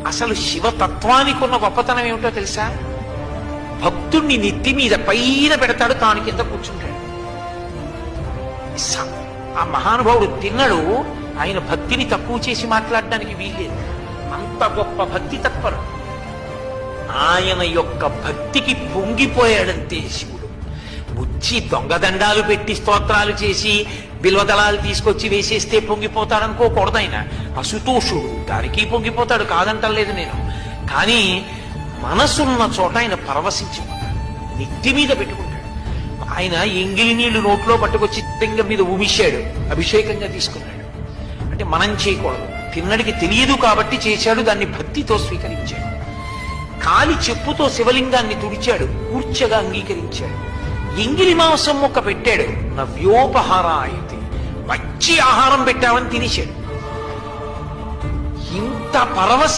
అసలు శివతత్వానికి ఉన్న గొప్పతనం ఏమిటో తెలుసా? భక్తుణ్ణి నెత్తి మీద పైన పెడతాడు, తాను కింద కూర్చుంటాడు. ఆ మహానుభావుడు తిన్నడు. ఆయన భక్తిని తక్కువ చేసి మాట్లాడడానికి వీల్లేదు. అంత గొప్ప భక్తి తత్పరుడు. ఆయన యొక్క భక్తికి పొంగిపోయాడంతే శివుడు. వచ్చి దొంగదండాలు పెట్టి స్తోత్రాలు చేసి బిల్వదళాలు తీసుకొచ్చి వేసేస్తే పొంగిపోతాడనుకోకూడదు. ఆయన అసుతోషుడు, దానికి పొంగిపోతాడు, కాదంటలేదు నేను. కానీ మనసున్న చోట ఆయన పరవశించిపోతాడు, నెత్తి మీద పెట్టుకుంటాడు. ఆయన ఎంగిలి నీళ్లు నోట్లో పట్టుకొచ్చి లింగం మీద ఉమిశాడు, అభిషేకంగా తీసుకున్నాడు. అంటే మనం చేయకూడదు, తిన్నడికి తెలియదు కాబట్టి చేశాడు, దాన్ని భక్తితో స్వీకరించాడు. కాలి చెప్పుతో శివలింగాన్ని తుడిచాడు, కూర్చగా అంగీకరించాడు. ఎంగిలి మాంసం ముక్క పెట్టాడు, నవ్యోపహారాయతి, మంచి ఆహారం పెట్టామని తినేశాడు. ఇంత పరవశ